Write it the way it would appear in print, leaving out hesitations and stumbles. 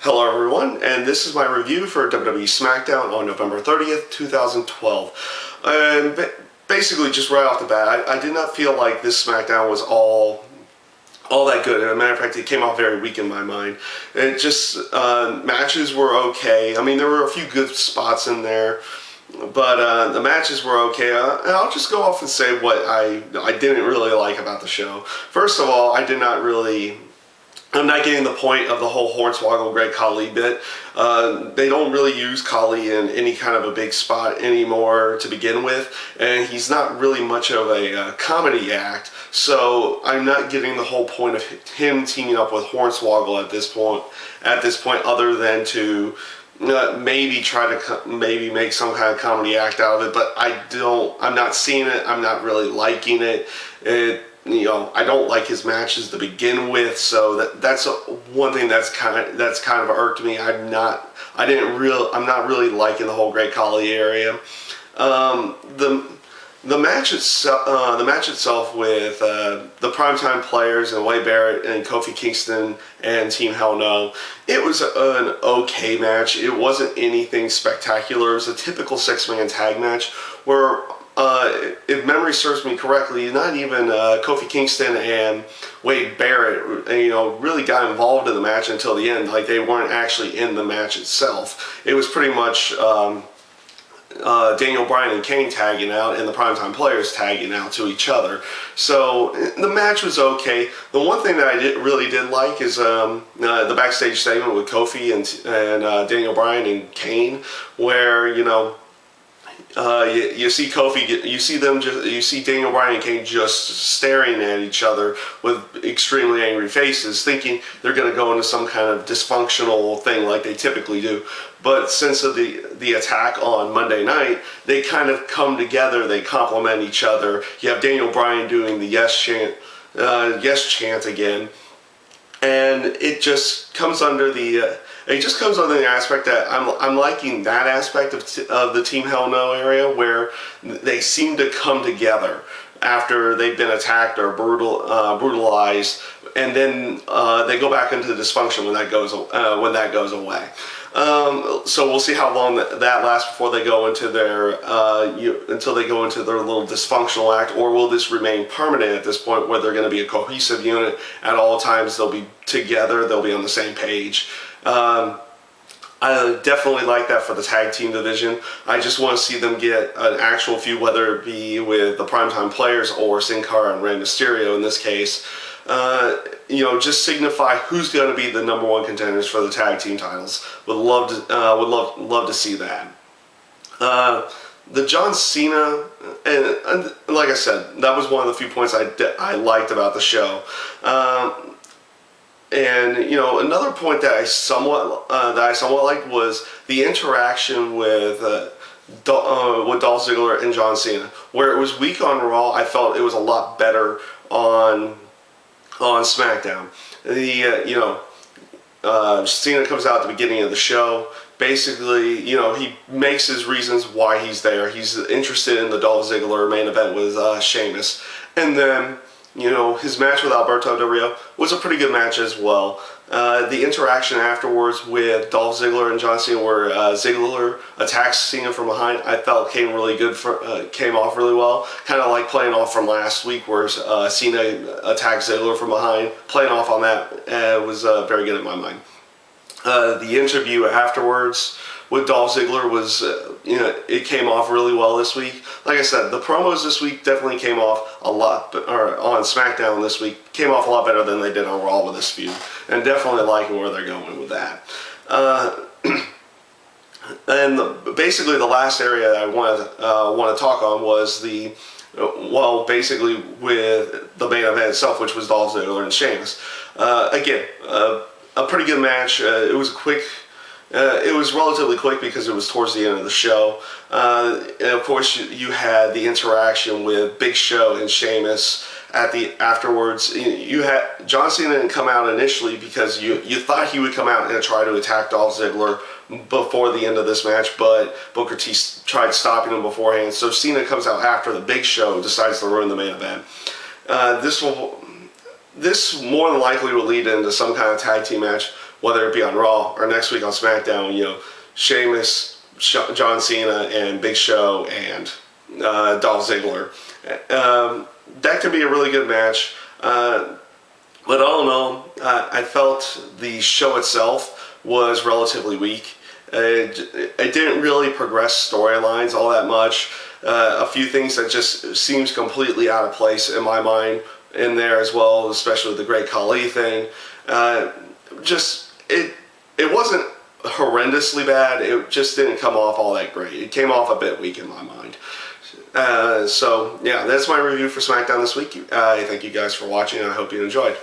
Hello everyone, and this is my review for WWE Smackdown on November 30th, 2012. And basically, just right off the bat, I did not feel like this Smackdown was all that good. As a matter of fact, it came off very weak in my mind. It just, matches were okay. I mean, there were a few good spots in there, but the matches were okay. And I'll just go off and say what I didn't really like about the show. First of all, I'm not getting the point of the whole Hornswoggle Great Khali bit. They don't really use Khali in any kind of a big spot anymore to begin with, and he's not really much of a comedy act, so I'm not getting the whole point of him teaming up with Hornswoggle at this point, other than to maybe try to make some kind of comedy act out of it. But I'm not seeing it. I'm not really liking it. I don't like his matches to begin with, so that's one thing that's kind of irked me. I'm not really liking the whole Great Khali area. The match itself with the Primetime Players and Wade Barrett and Kofi Kingston and Team Hell No, it was an okay match. It wasn't anything spectacular. It was a typical six-man tag match where, if memory serves me correctly, not even Kofi Kingston and Wade Barrett, really got involved in the match until the end. Like, they weren't actually in the match itself. It was pretty much Daniel Bryan and Kane tagging out and the Primetime Players tagging out to each other. So the match was okay. The one thing that I really did like is the backstage segment with Kofi and Daniel Bryan and Kane, where you see Kofi, you see Daniel Bryan and Kane just staring at each other with extremely angry faces, thinking they're going to go into some kind of dysfunctional thing like they typically do. But since of the attack on Monday night, they kind of come together. They complement each other. You have Daniel Bryan doing the yes chant again, and it just comes under the. It just comes under the aspect that I'm liking that aspect of the Team Hell No area, where they seem to come together after they've been attacked or brutalized, and then they go back into the dysfunction when that goes away. So we'll see how long that lasts before they go into their until they go into their little dysfunctional act, or will this remain permanent at this point, where they're going to be a cohesive unit at all times? They'll be together. They'll be on the same page. I definitely like that for the tag team division. I just want to see them get an actual feud, whether it be with the Primetime Players or Sin Cara and Rey Mysterio in this case. Just signify who's going to be the #1 contenders for the tag team titles. Would love to see that. The John Cena, and like I said, that was one of the few points I liked about the show. And another point that I somewhat liked was the interaction with Dolph Ziggler and John Cena. Where it was weak on Raw, I felt it was a lot better on SmackDown. Cena comes out at the beginning of the show. Basically, he makes his reasons why he's there. He's interested in the Dolph Ziggler main event with Sheamus, and then his match with Alberto Del Rio was a pretty good match as well. The interaction afterwards with Dolph Ziggler and John Cena, where Ziggler attacks Cena from behind, I felt came off really well. Kind of like playing off from last week, where Cena attacked Ziggler from behind. Playing off on that was very good in my mind. The interview afterwards with Dolph Ziggler was, it came off really well this week. Like I said, the promos this week definitely came off a lot, or on SmackDown this week, came off a lot better than they did on Raw with this feud. And definitely liking where they're going with that. And basically the last area that I want to talk on was basically with the main event itself, which was Dolph Ziggler and Sheamus. Again, a pretty good match. It was quick. It was relatively quick because it was towards the end of the show. And of course, you had the interaction with Big Show and Sheamus afterwards. You had John Cena didn't come out initially because you thought he would come out and try to attack Dolph Ziggler before the end of this match, but Booker T tried stopping him beforehand. So Cena comes out after the Big Show decides to ruin the main event. This more than likely will lead into some kind of tag team match whether it be on Raw or next week on SmackDown, you know, Sheamus, John Cena, and Big Show, and Dolph Ziggler. That could be a really good match. But all in all, I felt the show itself was relatively weak. It didn't really progress storylines all that much. A few things that just seems completely out of place in my mind in there as well, especially the Great Khali thing. It wasn't horrendously bad. It just didn't come off all that great. It came off a bit weak in my mind. So yeah, that's my review for SmackDown this week. I thank you guys for watching, and I hope you enjoyed.